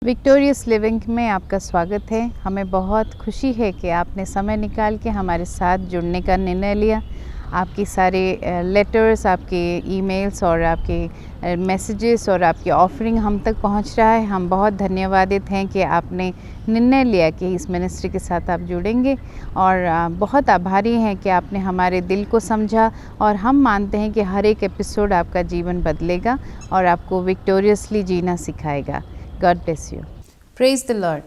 Victorious living में आपका स्वागत है। हमें बहुत खुशी है कि आपने समय निकाल के हमारे साथ जुड़ने का निर्णय लिया। आपकी सारे लेटर्स, आपके ईमेल्स और आपके मैसेजेस और आपकी ऑफरिंग हम तक पहुंच रहा है। हम बहुत धन्यवादित हैं कि आपने निर्णय लिया कि इस मिनिस्ट्री के साथ आप जुड़ेंगे और बहुत आभारी हैं कि आपने हमारे दिल को समझा और हम मानते हैं कि हर एक एपिसोड आपका जीवन बदलेगा और आपको विक्टोरियसली जीना सिखाएगा। God bless you. Praise the Lord.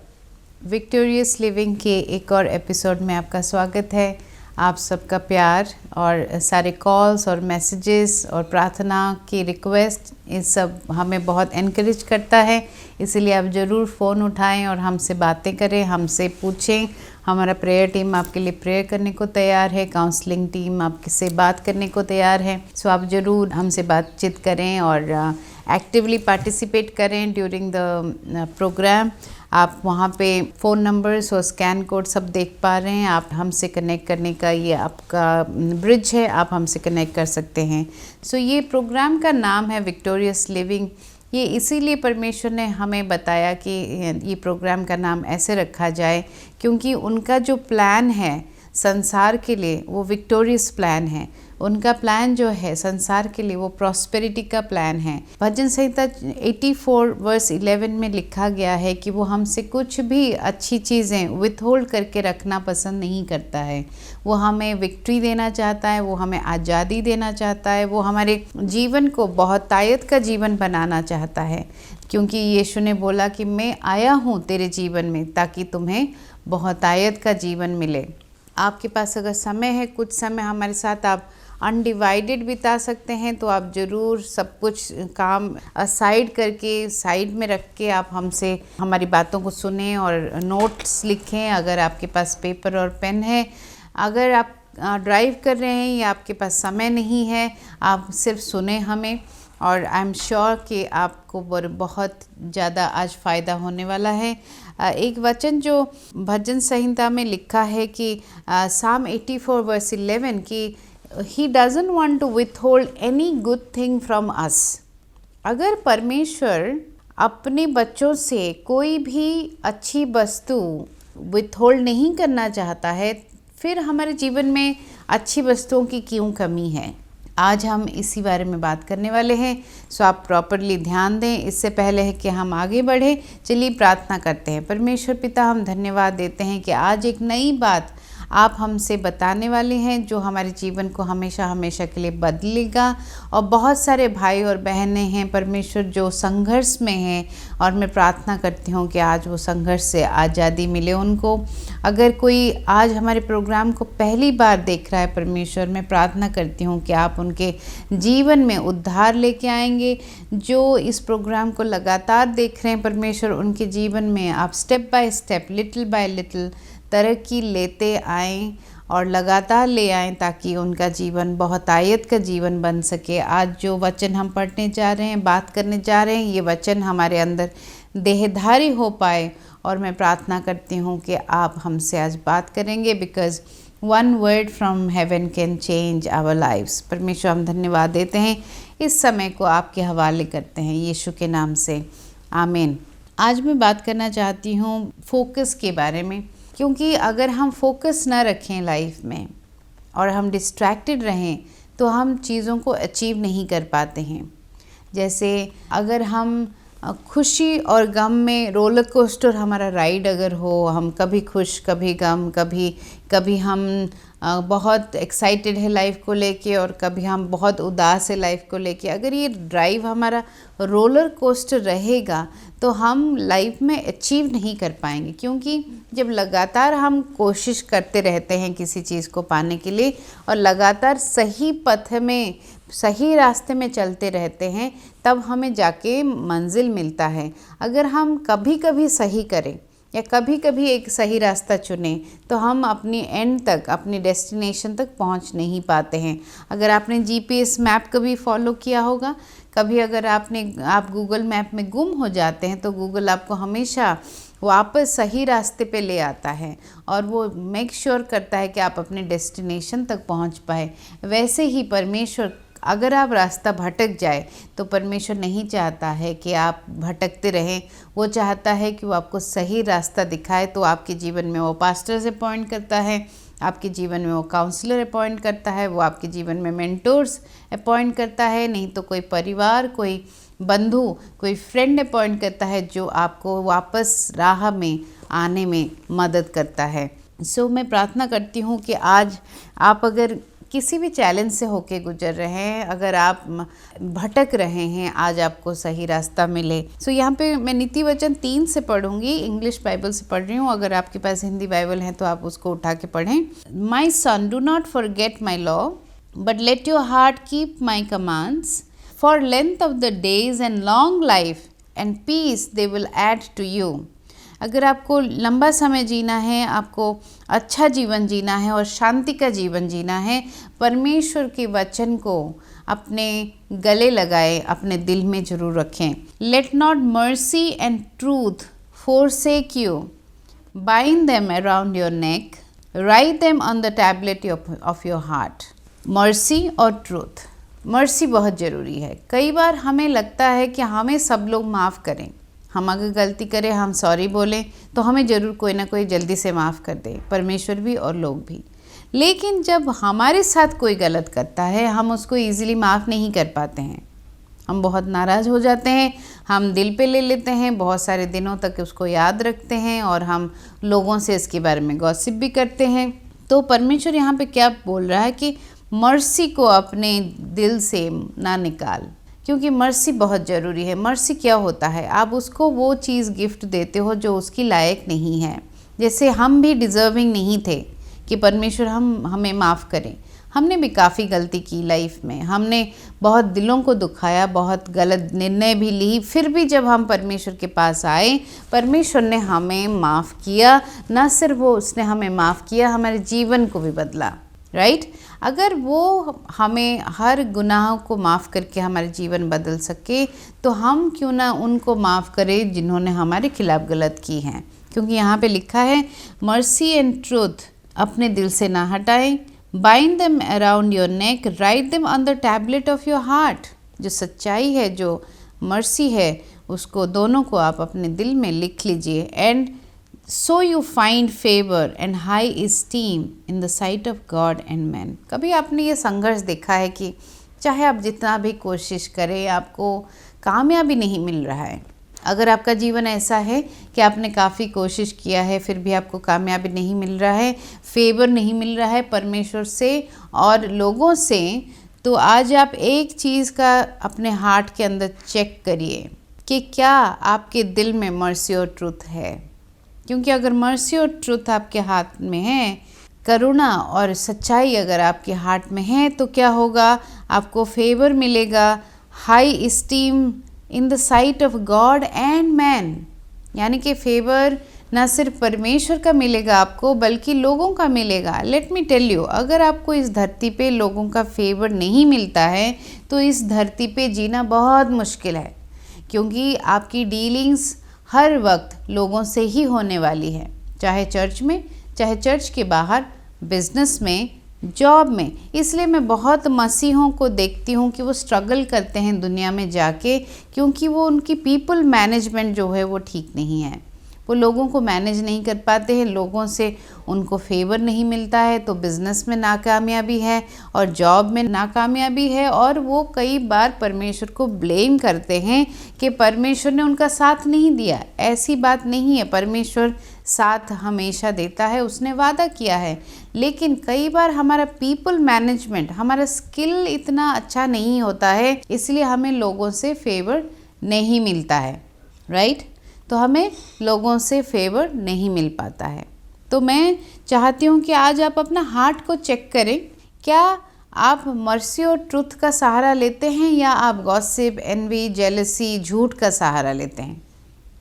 Victorious living के एक और एपिसोड में आपका स्वागत है। आप सबका प्यार और सारे कॉल्स और मैसेजेस और प्रार्थना की रिक्वेस्ट, ये सब हमें बहुत एनकरेज करता है। इसलिए आप ज़रूर फ़ोन उठाएं और हमसे बातें करें, हमसे पूछें। हमारा प्रेयर टीम आपके लिए प्रेयर करने को तैयार है, काउंसलिंग टीम आपसे बात करने को तैयार है। सो आप ज़रूर हमसे बातचीत करें और एक्टिवली पार्टिसिपेट करें ड्यूरिंग द प्रोग्राम। आप वहाँ पे फ़ोन नंबर्स और स्कैन कोड सब देख पा रहे हैं। आप हमसे कनेक्ट करने का ये आपका ब्रिज है, आप हमसे कनेक्ट कर सकते हैं। सो ये प्रोग्राम का नाम है विक्टोरियस लिविंग। ये इसीलिए परमेश्वर ने हमें बताया कि ये प्रोग्राम का नाम ऐसे रखा जाए क्योंकि उनका जो प्लान है संसार के लिए वो विक्टोरियस प्लान है। उनका प्लान जो है संसार के लिए वो प्रॉस्पेरिटी का प्लान है। भजन संहिता 84 वर्स 11 में लिखा गया है कि वो हमसे कुछ भी अच्छी चीज़ें विथहोल्ड करके रखना पसंद नहीं करता है। वो हमें विक्ट्री देना चाहता है, वो हमें आज़ादी देना चाहता है, वो हमारे जीवन को बहुतायत का जीवन बनाना चाहता है। क्योंकि यीशु ने बोला कि मैं आया हूँ तेरे जीवन में ताकि तुम्हें बहुतायत का जीवन मिले। आपके पास अगर समय है, कुछ समय हमारे साथ आप अनडिवाइडेड बिता सकते हैं, तो आप ज़रूर सब कुछ काम असाइड करके साइड में रख के आप हमसे हमारी बातों को सुनें और नोट्स लिखें। अगर आपके पास पेपर और पेन है, अगर आप ड्राइव कर रहे हैं या आपके पास समय नहीं है, आप सिर्फ सुने हमें और आई एम श्योर कि आपको बहुत ज़्यादा आज फ़ायदा होने वाला है। एक वचन जो भजन संहिता में लिखा है कि Psalm 84 verse 11 कि He doesn't want to withhold any good thing from us। अगर परमेश्वर अपने बच्चों से कोई भी अच्छी वस्तु विथहोल्ड नहीं करना चाहता है, फिर हमारे जीवन में अच्छी वस्तुओं की क्यों कमी है। आज हम इसी बारे में बात करने वाले हैं। सो आप प्रॉपरली ध्यान दें। इससे पहले है कि हम आगे बढ़े, चलिए प्रार्थना करते हैं। परमेश्वर पिता, हम धन्यवाद देते हैं कि आज एक नई बात आप हमसे बताने वाले हैं जो हमारे जीवन को हमेशा हमेशा के लिए बदलेगा। और बहुत सारे भाई और बहनें हैं परमेश्वर जो संघर्ष में हैं, और मैं प्रार्थना करती हूँ कि आज वो संघर्ष से आज़ादी मिले उनको। अगर कोई आज हमारे प्रोग्राम को पहली बार देख रहा है परमेश्वर, मैं प्रार्थना करती हूँ कि आप उनके जीवन में उद्धार लेके आएंगे। जो इस प्रोग्राम को लगातार देख रहे हैं परमेश्वर, उनके जीवन में आप step by step, little bye little तरक्की लेते आएँ और लगातार ले आएँ ताकि उनका जीवन बहुतायत का जीवन बन सके। आज जो वचन हम पढ़ने जा रहे हैं, बात करने जा रहे हैं, ये वचन हमारे अंदर देहधारी हो पाए। और मैं प्रार्थना करती हूँ कि आप हमसे आज बात करेंगे, because one word from heaven can change our lives. परमेश्वर, हम धन्यवाद देते हैं, इस समय को आपके हवाले करते हैं यीशु के नाम से, आमीन। आज मैं बात करना चाहती हूँ फोकस के बारे में, क्योंकि अगर हम फोकस ना रखें लाइफ में और हम डिस्ट्रैक्टेड रहें तो हम चीज़ों को अचीव नहीं कर पाते हैं। जैसे अगर हम खुशी और गम में रोलर कोस्टर हमारा राइड अगर हो, हम कभी खुश कभी गम, कभी हम बहुत एक्साइटेड है लाइफ को लेके और कभी हम बहुत उदास है लाइफ को लेके, अगर ये ड्राइव हमारा रोलर कोस्टर रहेगा तो हम लाइफ में अचीव नहीं कर पाएंगे। क्योंकि जब लगातार हम कोशिश करते रहते हैं किसी चीज़ को पाने के लिए और लगातार सही पथ में, सही रास्ते में चलते रहते हैं, तब हमें जाके मंजिल मिलता है। अगर हम कभी कभी सही करें या कभी कभी एक सही रास्ता चुनें तो हम अपनी एंड तक, अपनी डेस्टिनेशन तक पहुंच नहीं पाते हैं। अगर आपने जीपीएस मैप कभी फॉलो किया होगा, कभी अगर आप गूगल मैप में गुम हो जाते हैं तो गूगल आपको हमेशा वापस सही रास्ते पे ले आता है और वो मेक श्योर करता है कि आप अपने डेस्टिनेशन तक पहुंच पाए। वैसे ही परमेश्वर अगर आप रास्ता भटक जाए तो परमेश्वर नहीं चाहता है कि आप भटकते रहें। वो चाहता है कि वो आपको सही रास्ता दिखाए। तो आपके जीवन में वो पास्टर्स अपॉइंट करता है, आपके जीवन में वो काउंसलर अपॉइंट करता है, वो आपके जीवन में मेंटोर्स अपॉइंट करता है, नहीं तो कोई परिवार, कोई बंधु, कोई फ्रेंड अपॉइंट करता है जो आपको वापस राह में आने में मदद करता है। सो मैं प्रार्थना करती हूँ कि आज आप अगर किसी भी चैलेंज से होके गुजर रहे हैं, अगर आप भटक रहे हैं, आज आपको सही रास्ता मिले। सो यहाँ पे मैं नीति वचन 3 से पढ़ूंगी, इंग्लिश बाइबल से पढ़ रही हूँ। अगर आपके पास हिंदी बाइबल है तो आप उसको उठा के पढ़ें। My son, do not forget my law, but let your heart keep my commands, for length of the days and long life and peace they will add to you. अगर आपको लंबा समय जीना है, आपको अच्छा जीवन जीना है और शांति का जीवन जीना है, परमेश्वर के वचन को अपने गले लगाए, अपने दिल में जरूर रखें। Let not mercy and truth forsake you, bind them around your neck, write them on the tablet of your heart। Mercy और ट्रूथ, मर्सी बहुत ज़रूरी है। कई बार हमें लगता है कि हमें सब लोग माफ़ करें, हम अगर गलती करें, हम सॉरी बोलें तो हमें ज़रूर कोई ना कोई जल्दी से माफ़ कर दे, परमेश्वर भी और लोग भी। लेकिन जब हमारे साथ कोई गलत करता है, हम उसको ईज़िली माफ़ नहीं कर पाते हैं। हम बहुत नाराज़ हो जाते हैं, हम दिल पे ले लेते हैं, बहुत सारे दिनों तक उसको याद रखते हैं और हम लोगों से इसके बारे में गॉसिप भी करते हैं। तो परमेश्वर यहाँ पे क्या बोल रहा है कि मर्सी को अपने दिल से ना निकाल, क्योंकि मर्सी बहुत ज़रूरी है। मर्सी क्या होता है? आप उसको वो चीज़ गिफ्ट देते हो जो उसकी लायक नहीं है। जैसे हम भी डिज़र्विंग नहीं थे कि परमेश्वर हमें माफ़ करें। हमने भी काफ़ी गलती की लाइफ में, हमने बहुत दिलों को दुखाया, बहुत गलत निर्णय भी ली। फिर भी जब हम परमेश्वर के पास आए, परमेश्वर ने हमें माफ़ किया। न सिर्फ वो उसने हमें माफ़ किया, हमारे जीवन को भी बदला। राइट? अगर वो हमें हर गुनाह को माफ़ करके हमारे जीवन बदल सके, तो हम क्यों ना उनको माफ़ करें जिन्होंने हमारे खिलाफ़ गलत की हैं। क्योंकि यहाँ पे लिखा है मर्सी एंड ट्रूथ अपने दिल से ना हटाएं, bind them around your neck, write them on the tablet of your heart. जो सच्चाई है, जो मर्सी है, उसको दोनों को आप अपने दिल में लिख लीजिए। And so you find favour and high esteem in the site of God and man. कभी आपने ये संघर्ष देखा है कि चाहे आप जितना भी कोशिश करें, आपको कामयाबी नहीं मिल रहा है। अगर आपका जीवन ऐसा है कि आपने काफ़ी कोशिश किया है, फिर भी आपको कामयाबी नहीं मिल रहा है, फेवर नहीं मिल रहा है परमेश्वर से और लोगों से, तो आज आप एक चीज़ का अपने हार्ट के अंदर चेक करिए कि क्या आपके दिल में मर्सी और ट्रूथ है। क्योंकि अगर मर्सी और ट्रूथ आपके हाथ में है, करुणा और सच्चाई अगर आपके हार्ट में है, तो क्या होगा? आपको फेवर मिलेगा, high esteem in the site of God and man. यानी कि फेवर न सिर्फ परमेश्वर का मिलेगा आपको, बल्कि लोगों का मिलेगा। लेट मी टेल यू, अगर आपको इस धरती पे लोगों का फेवर नहीं मिलता है, तो इस धरती पे जीना बहुत मुश्किल है। क्योंकि आपकी डीलिंग्स हर वक्त लोगों से ही होने वाली है, चाहे चर्च में, चाहे चर्च के बाहर, बिजनेस में, जॉब में। इसलिए मैं बहुत मसीहों को देखती हूँ कि वो स्ट्रगल करते हैं दुनिया में जाके, क्योंकि वो उनकी पीपल मैनेजमेंट जो है वो ठीक नहीं है। वो लोगों को मैनेज नहीं कर पाते हैं, लोगों से उनको फेवर नहीं मिलता है, तो बिज़नेस में नाकामयाबी है और जॉब में नाकामयाबी है। और वो कई बार परमेश्वर को ब्लेम करते हैं कि परमेश्वर ने उनका साथ नहीं दिया। ऐसी बात नहीं है, परमेश्वर साथ हमेशा देता है, उसने वादा किया है। लेकिन कई बार हमारा पीपल मैनेजमेंट, हमारा स्किल इतना अच्छा नहीं होता है, इसलिए हमें लोगों से फेवर नहीं मिलता है। राइट? तो हमें लोगों से फेवर नहीं मिल पाता है। तो मैं चाहती हूँ कि आज आप अपना हार्ट को चेक करें, क्या आप मर्सी और ट्रुथ का सहारा लेते हैं या आप गॉसिप, एनवी, जेलसी, झूठ का सहारा लेते हैं।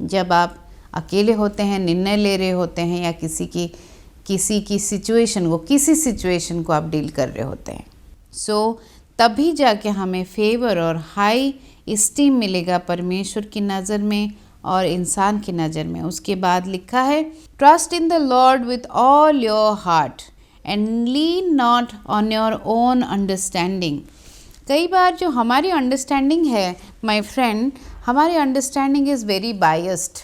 जब आप अकेले होते हैं, निर्णय ले रहे होते हैं, या किसी की सिचुएशन को आप डील कर रहे होते हैं, सो तभी जाके हमें फेवर और हाई इस्टीम मिलेगा परमेश्वर की नज़र में और इंसान की नज़र में। उसके बाद लिखा है, trust in the Lord with all your heart and lean not on your own understanding. कई बार जो हमारी अंडरस्टैंडिंग है माय फ्रेंड, हमारी अंडरस्टैंडिंग इज़ वेरी बायस्ड।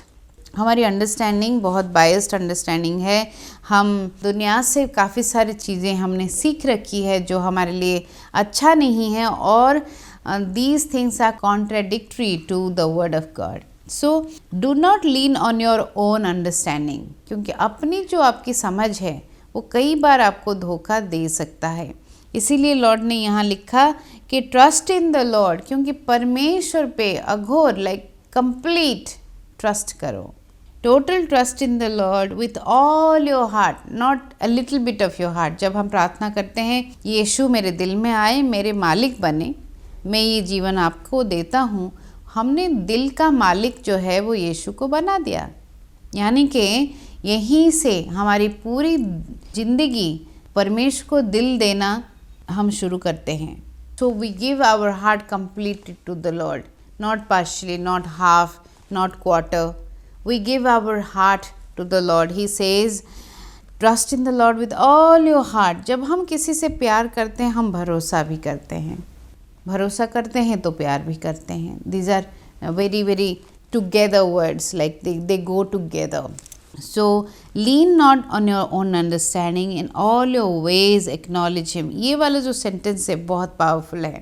हमारी अंडरस्टैंडिंग बहुत बायस्ड अंडरस्टैंडिंग है। हम दुनिया से काफ़ी सारी चीज़ें हमने सीख रखी है जो हमारे लिए अच्छा नहीं है, और these things are contradictory to the word of God. So do not lean on your own understanding, क्योंकि अपनी जो आपकी समझ है वो कई बार आपको धोखा दे सकता है। इसीलिए लॉर्ड ने यहाँ लिखा कि ट्रस्ट इन द लॉर्ड, क्योंकि परमेश्वर पे अघोर कंप्लीट ट्रस्ट करो। Total trust in the Lord with all your heart, not a little bit of your heart. जब हम प्रार्थना करते हैं यीशु मेरे दिल में आए, मेरे मालिक बने, मैं ये जीवन आपको देता हूँ, हमने दिल का मालिक जो है वो यीशु को बना दिया। यानी कि यहीं से हमारी पूरी ज़िंदगी परमेश्वर को दिल देना हम शुरू करते हैं। So we give our heart completely to the Lord, not partially, not half, not quarter. We give our heart to the Lord. He says trust in the Lord with all your heart. जब हम किसी से प्यार करते हैं हम भरोसा भी करते हैं, भरोसा करते हैं तो प्यार भी करते हैं। These are very very together words, like they go together. So lean not on your own understanding, in all your ways acknowledge him। ये वाला जो सेंटेंस है बहुत पावरफुल है।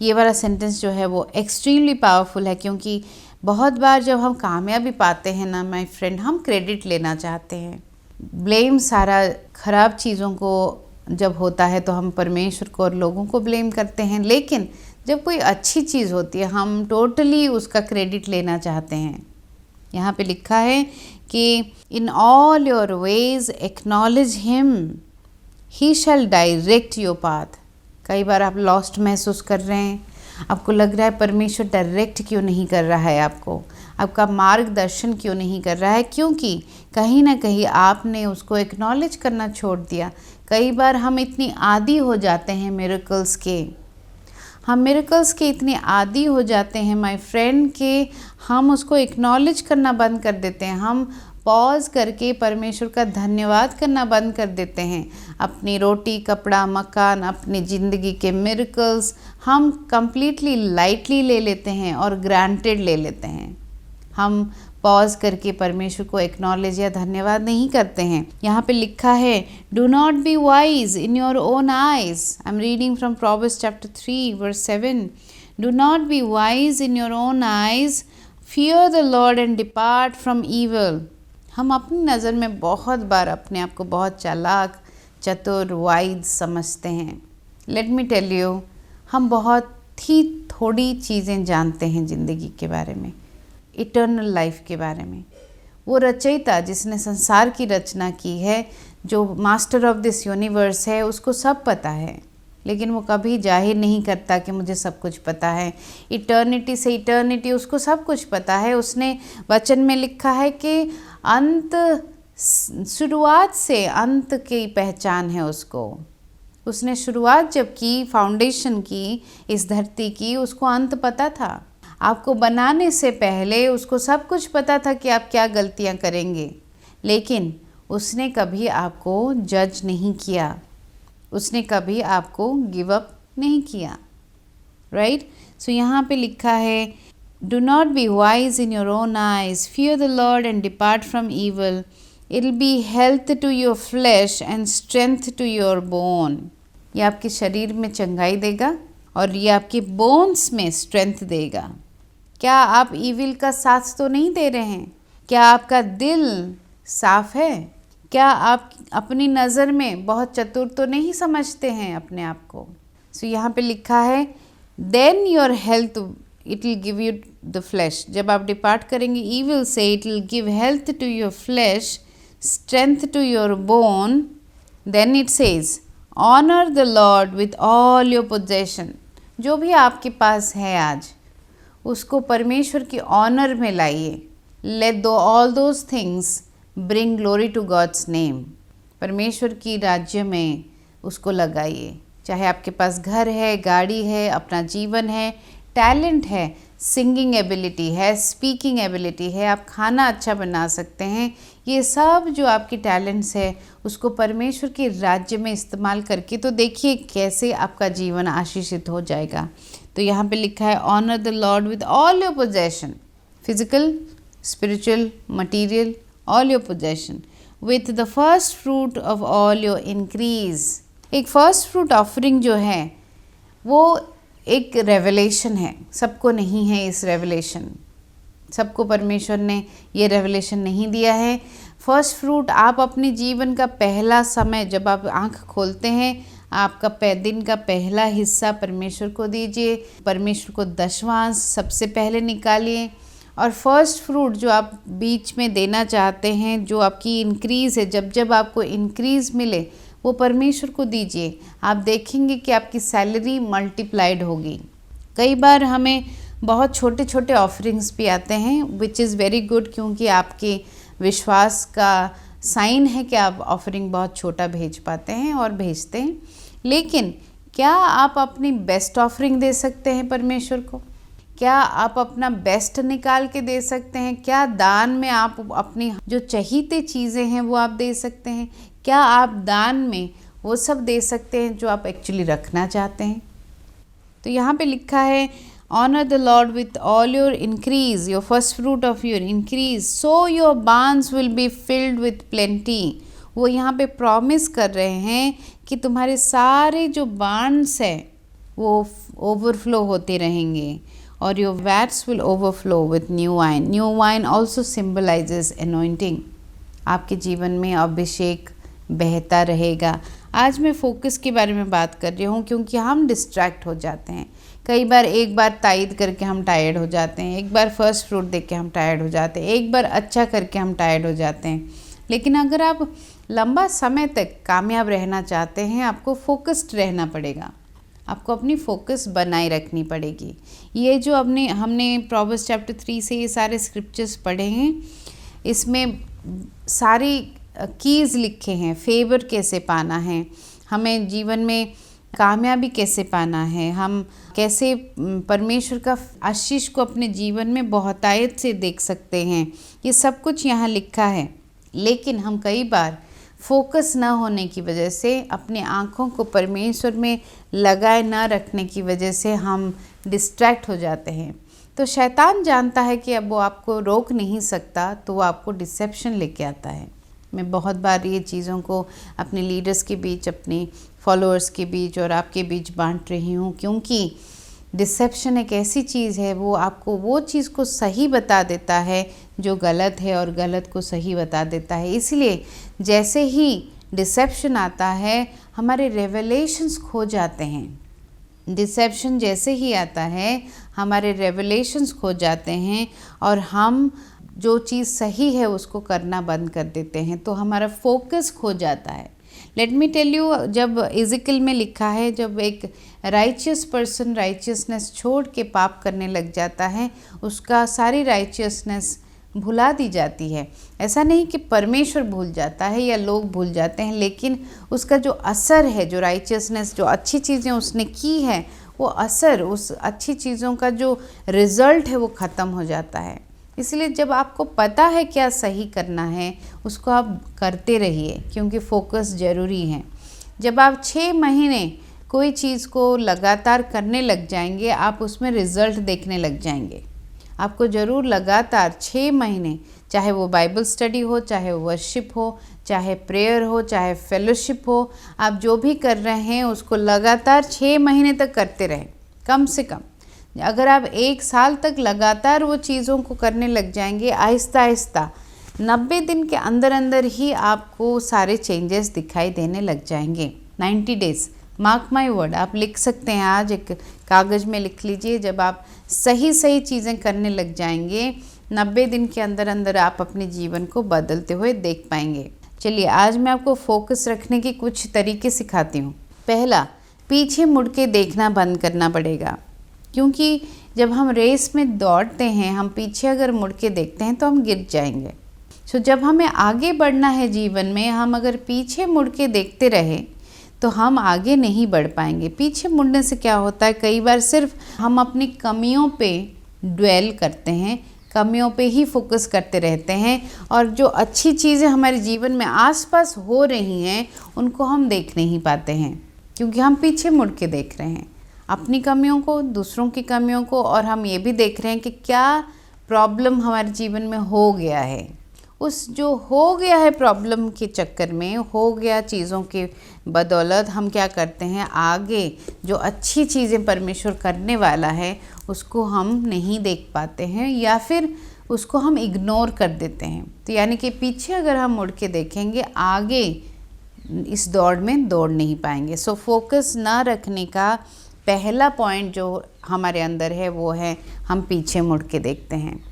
ये वाला सेंटेंस जो है वो एक्सट्रीमली पावरफुल है, क्योंकि बहुत बार जब हम कामयाबी पाते हैं ना माय फ्रेंड, हम क्रेडिट लेना चाहते हैं। ब्लेम सारा ख़राब चीज़ों को जब होता है तो हम परमेश्वर को और लोगों को ब्लेम करते हैं, लेकिन जब कोई अच्छी चीज़ होती है हम टोटली उसका क्रेडिट लेना चाहते हैं। यहाँ पे लिखा है कि in all your ways acknowledge him, he shall direct your path. कई बार आप लॉस्ट महसूस कर रहे हैं, आपको लग रहा है परमेश्वर डायरेक्ट क्यों नहीं कर रहा है, आपका मार्गदर्शन क्यों नहीं कर रहा है, क्योंकि कहीं ना कहीं आपने उसको एक्नॉलेज करना छोड़ दिया। कई बार हम इतनी आदी हो जाते हैं मिरेकल्स के, हम मिरेकल्स के इतने आदी हो जाते हैं माय फ्रेंड के हम उसको एक्नॉलेज करना बंद कर देते हैं। हम पॉज करके परमेश्वर का धन्यवाद करना बंद कर देते हैं। अपनी रोटी, कपड़ा, मकान, अपनी ज़िंदगी के मिरेकल्स हम कंप्लीटली लाइटली ले लेते हैं और ग्रांटेड ले लेते हैं। हम पॉज करके परमेश्वर को एक्नॉलेज या धन्यवाद नहीं करते हैं। यहाँ पे लिखा है do not be wise in your own eyes. I am reading from Proverbs chapter 3 verse 7। Do not be wise in your own eyes, fear the Lord and depart from evil. हम अपनी नज़र में बहुत बार अपने आप को बहुत चालाक, चतुर, वाइज समझते हैं। लेट मी टेल यू, हम बहुत ही थोड़ी चीज़ें जानते हैं ज़िंदगी के बारे में, इटर्नल लाइफ के बारे में। वो रचयिता जिसने संसार की रचना की है, जो मास्टर ऑफ दिस यूनिवर्स है, उसको सब पता है, लेकिन वो कभी जाहिर नहीं करता कि मुझे सब कुछ पता है। इटर्निटी से इटर्निटी उसको सब कुछ पता है। उसने वचन में लिखा है कि अंत, शुरुआत से अंत की पहचान है उसको। उसने शुरुआत जब की, फाउंडेशन की इस धरती की, उसको अंत पता था। आपको बनाने से पहले उसको सब कुछ पता था कि आप क्या गलतियां करेंगे, लेकिन उसने कभी आपको जज नहीं किया, उसने कभी आपको गिव अप नहीं किया। राइट? सो यहाँ पे लिखा है do not be wise in your own eyes, fear the Lord and depart from evil, it will be health to your flesh and strength to your bone. ये आपके शरीर में चंगाई देगा और ये आपके बोन्स में स्ट्रेंथ देगा। क्या आप ईविल का साथ तो नहीं दे रहे हैं? क्या आपका दिल साफ है? क्या आप अपनी नज़र में बहुत चतुर तो नहीं समझते हैं अपने आप को? सो यहाँ पे लिखा है then your health it will give you the flesh. जब आप डिपार्ट करेंगे ईविल से, it will give health to your flesh, strength to your bone. Then it says honour the Lord with all your possession. जो भी आपके पास है आज, उसको परमेश्वर की ऑनर में लाइए। Let do all those things bring glory to God's name. परमेश्वर की राज्य में उसको लगाइए। चाहे आपके पास घर है, गाड़ी है, अपना जीवन है, टैलेंट है, सिंगिंग एबिलिटी है, स्पीकिंग एबिलिटी है, आप खाना अच्छा बना सकते हैं, ये सब जो आपकी टैलेंट्स है उसको परमेश्वर के राज्य में इस्तेमाल करके तो देखिए कैसे आपका जीवन आशीषित हो जाएगा। तो यहाँ पे लिखा है honour the Lord with all your possession, physical, spiritual, material, all your possession, with the first fruit of all your increase. एक फर्स्ट फ्रूट ऑफरिंग जो है वो एक रेवलेशन है, सबको नहीं है इस रेवलेशन, सबको परमेश्वर ने ये रेवलेशन नहीं दिया है। फर्स्ट फ्रूट आप अपने जीवन का पहला समय जब आप आंख खोलते हैं, आपका दिन का पहला हिस्सा परमेश्वर को दीजिए, परमेश्वर को दशवां सबसे पहले निकालिए। और फर्स्ट फ्रूट जो आप बीच में देना चाहते हैं, जो आपकी इंक्रीज़ है, जब जब आपको इंक्रीज़ मिले वो परमेश्वर को दीजिए। आप देखेंगे कि आपकी सैलरी मल्टीप्लाइड होगी। कई बार हमें बहुत छोटे छोटे ऑफरिंग्स भी आते हैं, विच इज़ वेरी गुड, क्योंकि आपके विश्वास का साइन है कि आप ऑफरिंग बहुत छोटा भेज पाते हैं और भेजते हैं। लेकिन क्या आप अपनी बेस्ट ऑफरिंग दे सकते हैं परमेश्वर को? क्या आप अपना बेस्ट निकाल के दे सकते हैं? क्या दान में आप अपनी जो चहीते चीज़ें हैं वो आप दे सकते हैं? क्या आप दान में वो सब दे सकते हैं जो आप एक्चुअली रखना चाहते हैं? तो यहाँ पे लिखा है honour the Lord with all your increase, your first fruit of your increase, so your barns will be filled with plenty. वो यहाँ पे प्रॉमिस कर रहे हैं कि तुम्हारे सारे जो बार्न्स हैं वो ओवरफ्लो होते रहेंगे और your watts will overflow with new wine. New wine also symbolises anointing. आपके जीवन में अभिषेक बहता रहेगा। आज मैं फोकस के बारे में बात कर रही हूँ क्योंकि हम डिस्ट्रैक्ट हो जाते हैं। कई बार एक बार तायद करके हम टायर्ड हो जाते हैं, एक बार फर्स्ट फ्रूट देख के हम टायर्ड हो जाते हैं, एक बार अच्छा करके हम टायर्ड हो जाते हैं। लेकिन अगर आप लंबा समय तक कामयाब रहना चाहते हैं, आपको फोकस्ड रहना पड़ेगा, आपको अपनी फोकस बनाए रखनी पड़ेगी। ये जो हमने प्रोवर्ब्स चैप्टर 3 से ये सारे स्क्रिप्चर्स पढ़े हैं, इसमें सारी कीज़ लिखे हैं। फेवर कैसे पाना है, हमें जीवन में कामयाबी कैसे पाना है, हम कैसे परमेश्वर का आशीष को अपने जीवन में बहुतायत से देख सकते हैं, ये सब कुछ यहाँ लिखा है। लेकिन हम कई बार फोकस ना होने की वजह से, अपने आँखों को परमेश्वर में लगाए ना रखने की वजह से हम डिस्ट्रैक्ट हो जाते हैं। तो शैतान जानता है कि अब वो आपको रोक नहीं सकता, तो वो आपको डिसेप्शन लेके आता है। मैं बहुत बार ये चीज़ों को अपने लीडर्स के बीच, अपने फॉलोअर्स के बीच और आपके बीच बांट रही हूँ, क्योंकि डिसेप्शन एक ऐसी चीज़ है, वो आपको वो चीज़ को सही बता देता है जो गलत है और गलत को सही बता देता है। इसलिए जैसे ही डिसेप्शन आता है, हमारे रेवलेशंस खो जाते हैं। डिसेप्शन जैसे ही आता है, हमारे रेवलेशंस खो जाते हैं और हम जो चीज़ सही है उसको करना बंद कर देते हैं, तो हमारा फोकस खो जाता है। लेट मी टेल यू, जब इज़िकल में लिखा है, जब एक राइचियस पर्सन राइचियसनेस छोड़ के पाप करने लग जाता है, उसका सारी राइचियसनेस भुला दी जाती है। ऐसा नहीं कि परमेश्वर भूल जाता है या लोग भूल जाते हैं, लेकिन उसका जो असर है, जो राइचियसनेस, जो अच्छी चीज़ें उसने की है, वो असर, उस अच्छी चीज़ों का जो रिज़ल्ट है वो ख़त्म हो जाता है। इसलिए जब आपको पता है क्या सही करना है, उसको आप करते रहिए, क्योंकि फोकस ज़रूरी है। जब आप 6 महीने कोई चीज़ को लगातार करने लग जाएंगे, आप उसमें रिज़ल्ट देखने लग जाएंगे। आपको ज़रूर लगातार 6 महीने, चाहे वो बाइबल स्टडी हो, चाहे वर्शिप हो, चाहे प्रेयर हो, चाहे फेलोशिप हो, आप जो भी कर रहे हैं उसको लगातार 6 महीने तक करते रहें कम से कम। अगर आप 1 साल तक लगातार वो चीज़ों को करने लग जाएंगे, आहिस्ता आहिस्ता 90 दिन के अंदर अंदर ही आपको सारे चेंजेस दिखाई देने लग जाएंगे। 90 डेज़, मार्क माय वर्ड, आप लिख सकते हैं, आज एक कागज़ में लिख लीजिए। जब आप सही सही चीज़ें करने लग जाएंगे, 90 दिन के अंदर अंदर आप अपने जीवन को बदलते हुए देख पाएंगे। चलिए, आज मैं आपको फोकस रखने के कुछ तरीके सिखाती हूँ। पहला, पीछे मुड़ के देखना बंद करना पड़ेगा, क्योंकि जब हम रेस में दौड़ते हैं, हम पीछे अगर मुड़ के देखते हैं तो हम गिर जाएंगे। सो जब हमें आगे बढ़ना है जीवन में, हम अगर पीछे मुड़ के देखते रहे तो हम आगे नहीं बढ़ पाएंगे। पीछे मुड़ने से क्या होता है, कई बार सिर्फ हम अपनी कमियों पे ड्वेल करते हैं, कमियों पे ही फोकस करते रहते हैं, और जो अच्छी चीज़ें हमारे जीवन में आसपास हो रही हैं उनको हम देख नहीं पाते हैं, क्योंकि हम पीछे मुड़ के देख रहे हैं अपनी कमियों को, दूसरों की कमियों को, और हम ये भी देख रहे हैं कि क्या प्रॉब्लम हमारे जीवन में हो गया है। उस जो हो गया है प्रॉब्लम के चक्कर में, हो गया चीज़ों के बदौलत हम क्या करते हैं, आगे जो अच्छी चीज़ें परमेश्वर करने वाला है उसको हम नहीं देख पाते हैं, या फिर उसको हम इग्नोर कर देते हैं। तो यानी कि पीछे अगर हम मुड़ के देखेंगे, आगे इस दौड़ में दौड़ नहीं पाएंगे। सो फोकस ना रखने का पहला पॉइंट जो हमारे अंदर है वो है हम पीछे मुड़ के देखते हैं।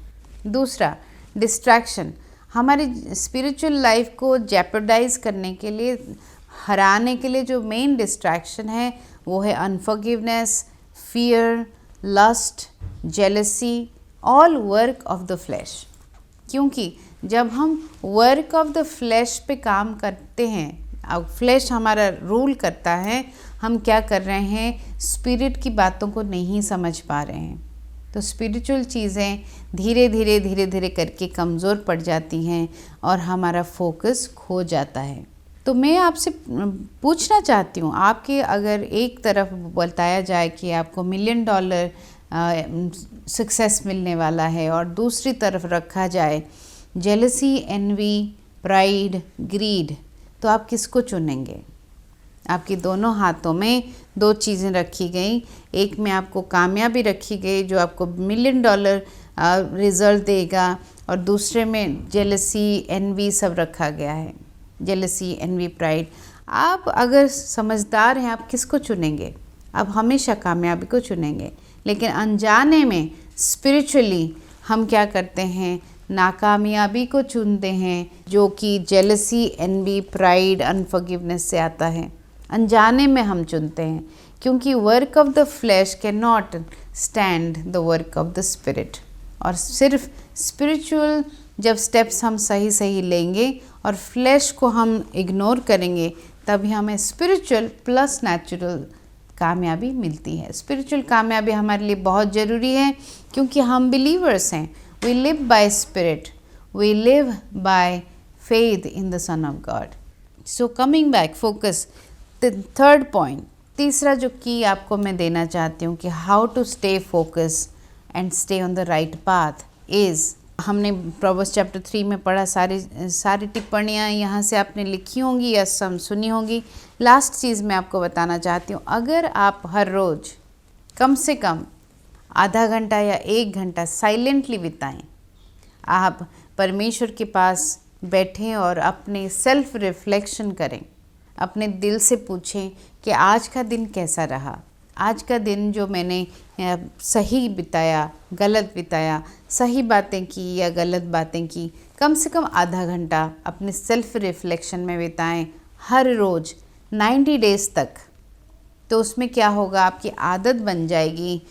दूसरा, डिस्ट्रैक्शन। हमारी स्पिरिचुअल लाइफ को जेपरडाइज करने के लिए, हराने के लिए जो मेन डिस्ट्रैक्शन है वो है unforgiveness, fear, lust, jealousy, all work of the flesh. क्योंकि जब हम वर्क ऑफ द फ्लैश पे काम करते हैं, अब फ्लैश हमारा रूल करता है, हम क्या कर रहे हैं, स्पिरिट की बातों को नहीं समझ पा रहे हैं। तो स्पिरिचुअल चीज़ें धीरे धीरे करके कमज़ोर पड़ जाती हैं और हमारा फोकस खो जाता है। तो मैं आपसे पूछना चाहती हूँ, आपके अगर एक तरफ बताया जाए कि आपको $1 मिलियन सक्सेस मिलने वाला है, और दूसरी तरफ रखा जाए जेलसी, एनवी, प्राइड, ग्रीड, तो आप किसको चुनेंगे? आपके दोनों हाथों में दो चीज़ें रखी गई, एक में आपको कामयाबी रखी गई जो आपको $1 मिलियन रिज़ल्ट देगा, और दूसरे में जेलसी, एनवी सब रखा गया है। Jealousy, envy, pride. आप अगर समझदार हैं, आप किसको चुनेंगे? आप हमेशा कामयाबी को चुनेंगे, लेकिन अनजाने में स्पिरिचुअली हम क्या करते हैं, नाकामयाबी को चुनते हैं, जो कि जेलसी, एनवी, प्राइड, अनफॉरगिवनेस से आता है। अनजाने में हम चुनते हैं, क्योंकि work of the flash can not stand the work of the spirit. और सिर्फ स्पिरिचुअल जब स्टेप्स हम सही लेंगे और फ्लैश को हम इग्नोर करेंगे, तभी हमें स्पिरिचुअल प्लस नेचुरल कामयाबी मिलती है। स्पिरिचुअल कामयाबी हमारे लिए बहुत ज़रूरी है, क्योंकि हम बिलीवर्स हैं। We live by spirit, we live by faith in the Son of God. So coming back, focus. Third point, तीसरा जो की आपको मैं देना चाहती हूँ कि how to stay focus and stay on the right path is, हमने प्रोवर्ब्स चैप्टर 3 में पढ़ा, सारी टिप्पणियाँ यहाँ से आपने लिखी होंगी या सुनी होंगी। लास्ट चीज़ मैं आपको बताना चाहती हूँ, अगर आप हर रोज़ कम से कम आधा घंटा या 1 घंटा साइलेंटली बिताएं, आप परमेश्वर के पास बैठें और अपने सेल्फ रिफ्लेक्शन करें, अपने दिल से पूछें कि आज का दिन कैसा रहा, आज का दिन जो मैंने सही बिताया, गलत बिताया, सही बातें की या गलत बातें की, कम से कम आधा घंटा अपने सेल्फ रिफ्लेक्शन में बिताएं हर रोज़ 90 डेज़ तक। तो उसमें क्या होगा, आपकी आदत बन जाएगी,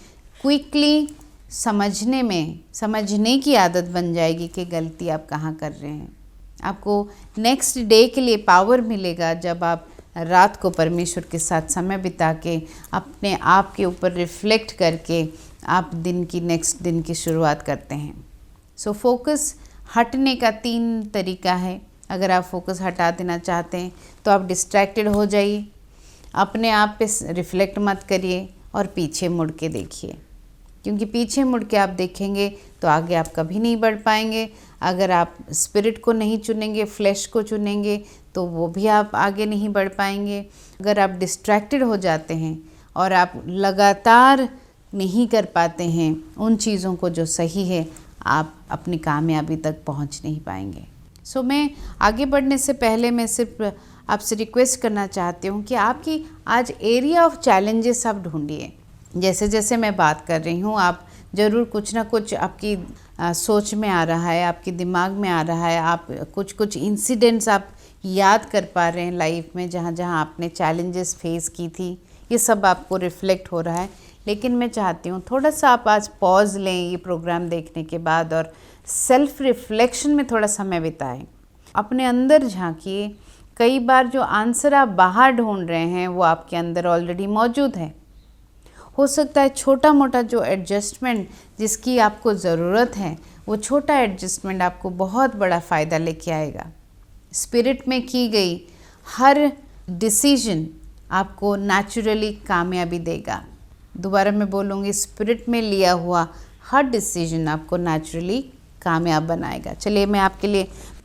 क्विकली समझने की आदत बन जाएगी कि गलती आप कहाँ कर रहे हैं। आपको नेक्स्ट डे के लिए पावर मिलेगा जब आप रात को परमेश्वर के साथ समय बिता के अपने आप के ऊपर रिफ्लेक्ट करके आप नेक्स्ट दिन की शुरुआत करते हैं। सो फोकस हटने का 3 तरीका है। अगर आप फोकस हटा देना चाहते हैं तो आप डिस्ट्रैक्टेड हो जाइए, अपने आप पे रिफ्लेक्ट मत करिए और पीछे मुड़ के देखिए, क्योंकि पीछे मुड़ के आप देखेंगे तो आगे आप कभी नहीं बढ़ पाएंगे। अगर आप स्पिरिट को नहीं चुनेंगे, फ्लैश को चुनेंगे, तो वो भी आप आगे नहीं बढ़ पाएंगे। अगर आप डिस्ट्रैक्टेड हो जाते हैं और आप लगातार नहीं कर पाते हैं उन चीज़ों को जो सही है, आप अपनी कामयाबी तक पहुंच नहीं पाएंगे। सो मैं आगे बढ़ने से पहले मैं सिर्फ आपसे रिक्वेस्ट करना चाहती हूँ कि आपकी आज एरिया ऑफ चैलेंजेस आप ढूंढिए। जैसे जैसे मैं बात कर रही हूँ, आप ज़रूर कुछ ना कुछ आपकी सोच में आ रहा है, आपके दिमाग में आ रहा है, आप कुछ इंसिडेंट्स आप याद कर पा रहे हैं लाइफ में, जहाँ जहाँ आपने चैलेंजेस फेस की थी, ये सब आपको रिफ्लेक्ट हो रहा है। लेकिन मैं चाहती हूँ थोड़ा सा आप आज पॉज लें ये प्रोग्राम देखने के बाद और सेल्फ रिफ्लेक्शन में थोड़ा समय बिताएं, अपने अंदर झांकिए। कई बार जो आंसर आप बाहर ढूंढ रहे हैं वो आपके अंदर ऑलरेडी मौजूद है। हो सकता है छोटा मोटा जो एडजस्टमेंट जिसकी आपको ज़रूरत है, वो छोटा एडजस्टमेंट आपको बहुत बड़ा फ़ायदा लेके आएगा। स्पिरिट में की गई हर डिसीजन आपको नेचुरली कामयाबी देगा। दोबारा मैं बोलूँगी, स्पिरिट में लिया हुआ हर डिसीजन आपको नेचुरली कामयाब बनाएगा। चलिए मैं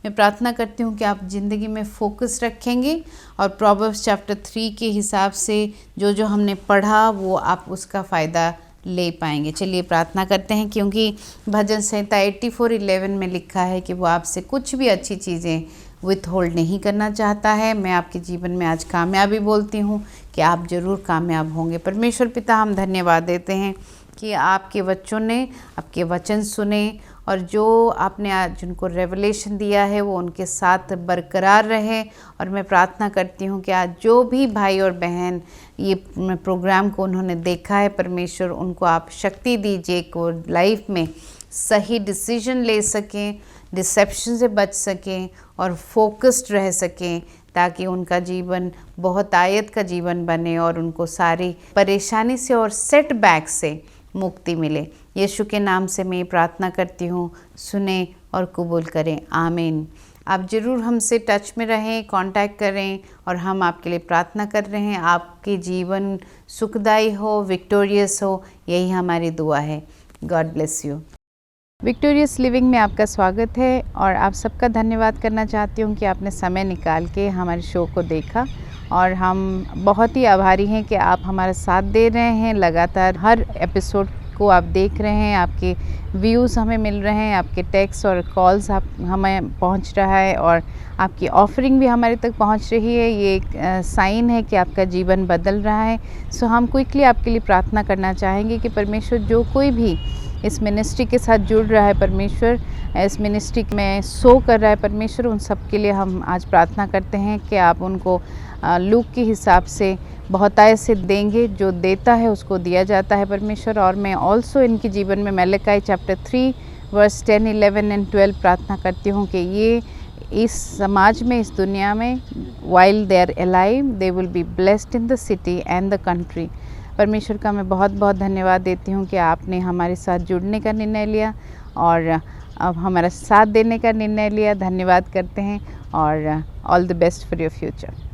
प्रार्थना करती हूँ कि आप ज़िंदगी में फोकस रखेंगे और प्रोवर्ब्स चैप्टर 3 के हिसाब से जो हमने पढ़ा वो आप उसका फ़ायदा ले पाएंगे। चलिए प्रार्थना करते हैं, क्योंकि भजन संहिता 84:11 में लिखा है कि वो आपसे कुछ भी अच्छी चीज़ें विथ होल्ड नहीं करना चाहता है। मैं आपके जीवन में आज कामयाबी बोलती हूँ कि आप ज़रूर कामयाब होंगे। परमेश्वर पिता, हम धन्यवाद देते हैं कि आपके बच्चों ने आपके वचन सुने और जो आपने आज उनको रेवलेशन दिया है वो उनके साथ बरकरार रहे। और मैं प्रार्थना करती हूँ कि आज जो भी भाई और बहन ये प्रोग्राम को उन्होंने देखा है, परमेश्वर उनको आप शक्ति दीजिए को लाइफ में सही डिसीजन ले सकें, डिसेप्शन से बच सकें और फोकस्ड रह सकें, ताकि उनका जीवन बहुत आयत का जीवन बने और उनको सारी परेशानी से और सेटबैक से मुक्ति मिले। यीशु के नाम से मैं प्रार्थना करती हूँ, सुने और कबूल करें, आमीन। आप ज़रूर हमसे टच में रहें, कांटेक्ट करें और हम आपके लिए प्रार्थना कर रहे हैं। आपके जीवन सुखदायी हो, विक्टोरियस हो, यही हमारी दुआ है। God bless you. Victorious living में आपका स्वागत है और आप सबका धन्यवाद करना चाहती हूँ कि आपने समय निकाल के हमारे शो को देखा और हम बहुत ही आभारी हैं कि आप हमारा साथ दे रहे हैं। लगातार हर एपिसोड को आप देख रहे हैं, आपके व्यूज़ हमें मिल रहे हैं, आपके टेक्स्ट और कॉल्स आप हमें पहुंच रहा है और आपकी ऑफरिंग भी हमारे तक पहुंच रही है। ये एक साइन है कि आपका जीवन बदल रहा है। सो हम क्विकली आपके लिए प्रार्थना करना चाहेंगे कि परमेश्वर जो कोई भी इस मिनिस्ट्री के साथ जुड़ रहा है, परमेश्वर इस मिनिस्ट्री में सो कर रहा है, परमेश्वर उन सब के लिए हम आज प्रार्थना करते हैं कि आप उनको लूक के हिसाब से बहुतायत से देंगे। जो देता है उसको दिया जाता है परमेश्वर। और मैं ऑल्सो इनके जीवन में मलकी चैप्टर 3 वर्स 10, 11 एंड 12 प्रार्थना करती हूँ कि ये इस समाज में, इस दुनिया में, while they are alive they will be blessed in the city and the country. परमेश्वर का मैं बहुत बहुत धन्यवाद देती हूँ कि आपने हमारे साथ जुड़ने का निर्णय लिया और अब हमारा साथ देने का निर्णय लिया। धन्यवाद करते हैं और all the best for your future.